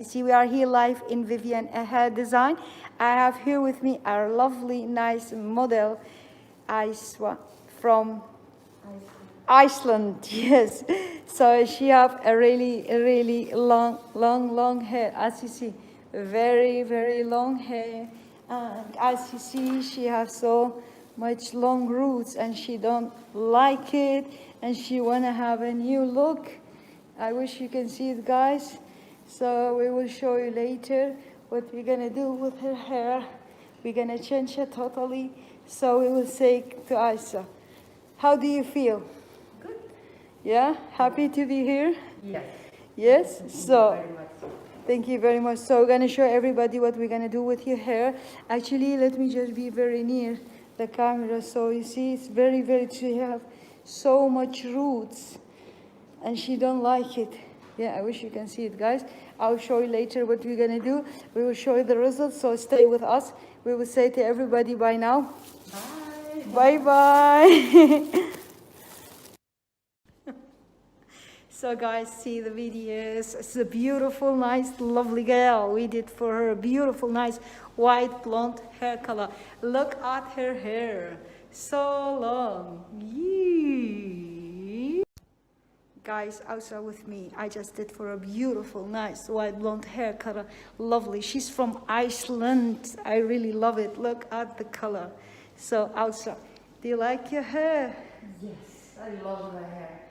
See, we are here live in Vivyan hair design. I have here with me our lovely, nice model, Iswa from Iceland. Yes. So she have a really long hair. As you see, very long hair. And as you see, she has so much long roots, and she don't like it, and she wanna have a new look. I wish you can see it, guys. So we will show you later what we're gonna do with her hair. We're gonna change it totally. So we will say to Isa, how do you feel? Good. Yeah? Happy to be here? Yes. Yes? So, Very much. thank you very much. So we're gonna show everybody what we're gonna do with your hair. Actually, let me just be very near the camera. So you see, it's very, she have so much roots, and she don't like it. Yeah, I wish you can see it, guys. I'll show you later what we're gonna do. We will show you the results, so stay with us. We will say to everybody bye now. Bye. Bye. So guys, see the videos. It's a beautiful, nice, lovely girl. We did for her a beautiful, nice, white blonde hair color. Look at her hair. So long. Yee. Guys, also with me, I just did for a beautiful, nice, white blonde hair color. Lovely. She's from Iceland. I really love it. Look at the color. So, also, do you like your hair? Yes, I love my hair.